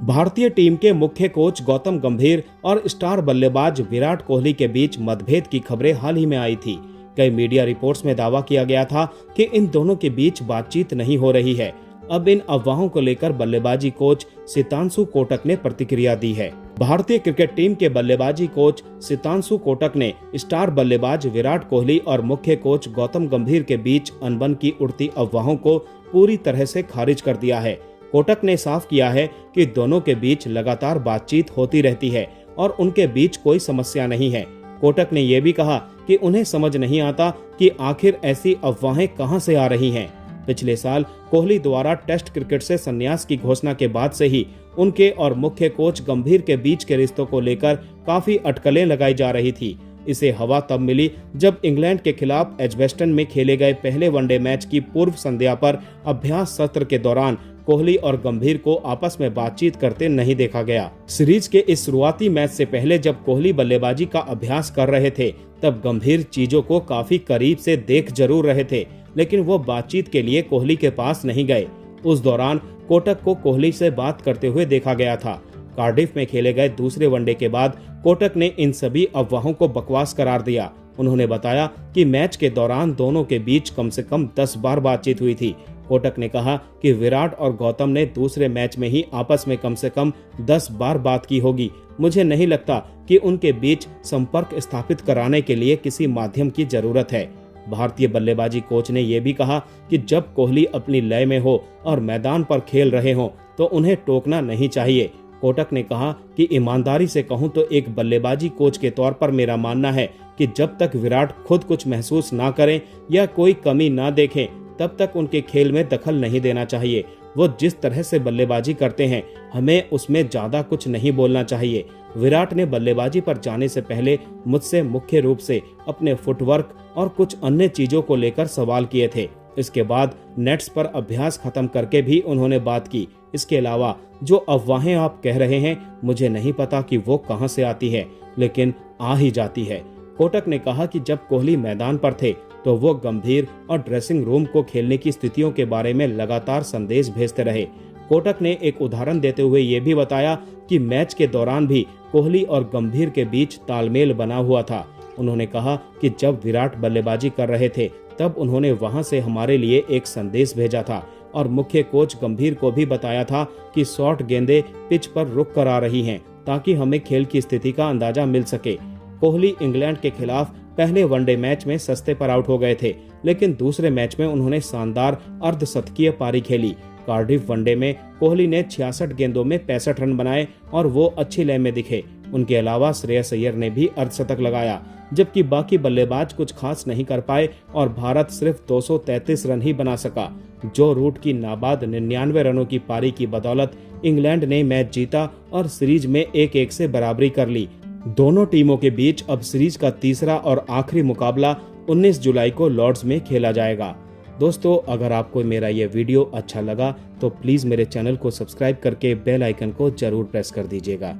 भारतीय टीम के मुख्य कोच गौतम गंभीर और स्टार बल्लेबाज विराट कोहली के बीच मतभेद की खबरें हाल ही में आई थी। कई मीडिया रिपोर्ट्स में दावा किया गया था कि इन दोनों के बीच बातचीत नहीं हो रही है। अब इन अफवाहों को लेकर बल्लेबाजी कोच सितांशु कोटक ने प्रतिक्रिया दी है। भारतीय क्रिकेट टीम के बल्लेबाजी कोच सितांशु कोटक ने स्टार बल्लेबाज विराट कोहली और मुख्य कोच गौतम गंभीर के बीच अनबन की उड़ती अफवाहों को पूरी तरह से खारिज कर दिया है। कोटक ने साफ किया है कि दोनों के बीच लगातार बातचीत होती रहती है और उनके बीच कोई समस्या नहीं है। कोटक ने यह भी कहा कि उन्हें समझ नहीं आता कि आखिर ऐसी अफवाहें कहां से आ रही हैं। पिछले साल कोहली द्वारा टेस्ट क्रिकेट से संन्यास की घोषणा के बाद से ही उनके और मुख्य कोच गंभीर के बीच के रिश्तों को लेकर काफी अटकलें लगाई जा रही थी। इसे हवा तब मिली जब इंग्लैंड के खिलाफ एजबेस्टन में खेले गए पहले वनडे मैच की पूर्व संध्या पर अभ्यास सत्र के दौरान कोहली और गंभीर को आपस में बातचीत करते नहीं देखा गया। सीरीज के इस शुरुआती मैच से पहले जब कोहली बल्लेबाजी का अभ्यास कर रहे थे, तब गंभीर चीजों को काफी करीब से देख जरूर रहे थे, लेकिन वो बातचीत के लिए कोहली के पास नहीं गए। उस दौरान कोटक को कोहली से बात करते हुए देखा गया था। कार्डिफ में खेले गए दूसरे वनडे के बाद कोटक ने इन सभी अफवाहों को बकवास करार दिया। उन्होंने बताया कि मैच के दौरान दोनों के बीच कम से कम 10 बार बातचीत हुई थी। कोटक ने कहा कि विराट और गौतम ने दूसरे मैच में ही आपस में कम से कम 10 बार बात की होगी। मुझे नहीं लगता कि उनके बीच संपर्क स्थापित कराने के लिए किसी माध्यम की जरूरत है। भारतीय बल्लेबाजी कोच ने यह भी कहा कि जब कोहली अपनी लय में हो और मैदान पर खेल रहे हो तो उन्हें टोकना नहीं चाहिए। कोटक ने कहा कि ईमानदारी से कहूं तो एक बल्लेबाजी कोच के तौर पर मेरा मानना है कि जब तक विराट खुद कुछ महसूस ना करें या कोई कमी ना देखें, तब तक उनके खेल में दखल नहीं देना चाहिए। वो जिस तरह से बल्लेबाजी करते हैं, हमें उसमें ज्यादा कुछ नहीं बोलना चाहिए। विराट ने बल्लेबाजी पर जाने से पहले मुझसे मुख्य रूप से अपने फुटवर्क और कुछ अन्य चीजों को लेकर सवाल किए थे। इसके बाद नेट्स पर अभ्यास खत्म करके भी उन्होंने बात की। इसके अलावा जो अफवाहें आप कह रहे हैं, मुझे नहीं पता कि वो कहां से आती है, लेकिन आ ही जाती है। कोटक ने कहा कि जब कोहली मैदान पर थे तो वो गंभीर और ड्रेसिंग रूम को खेलने की स्थितियों के बारे में लगातार संदेश भेजते रहे। कोटक ने एक उदाहरण देते हुए ये भी बताया कि मैच के दौरान भी कोहली और गंभीर के बीच तालमेल बना हुआ था। उन्होंने कहा कि जब विराट बल्लेबाजी कर रहे थे तब उन्होंने वहां से हमारे लिए एक संदेश भेजा था और मुख्य कोच गंभीर को भी बताया था कि शॉर्ट गेंदें पिच पर रुक कर आ रही हैं ताकि हमें खेल की स्थिति का अंदाजा मिल सके। कोहली इंग्लैंड के खिलाफ पहले वनडे मैच में सस्ते पर आउट हो गए थे, लेकिन दूसरे मैच में उन्होंने शानदार अर्धशतकीय पारी खेली। कार्डिफ वनडे में कोहली ने 66 गेंदों में 65 रन बनाए और वो अच्छी लय में दिखे। उनके अलावा श्रेयस अय्यर ने भी अर्धशतक लगाया, जबकि बाकी बल्लेबाज कुछ खास नहीं कर पाए और भारत सिर्फ 233 रन ही बना सका। जो रूट की नाबाद 99 रनों की पारी की बदौलत इंग्लैंड ने मैच जीता और सीरीज में 1-1 से बराबरी कर ली। दोनों टीमों के बीच अब सीरीज का तीसरा और आखिरी मुकाबला 19 जुलाई को लॉर्ड्स में खेला जाएगा। दोस्तों, अगर आपको मेरा ये वीडियो अच्छा लगा तो प्लीज मेरे चैनल को सब्सक्राइब करके बेल आइकन को जरूर प्रेस कर दीजिएगा।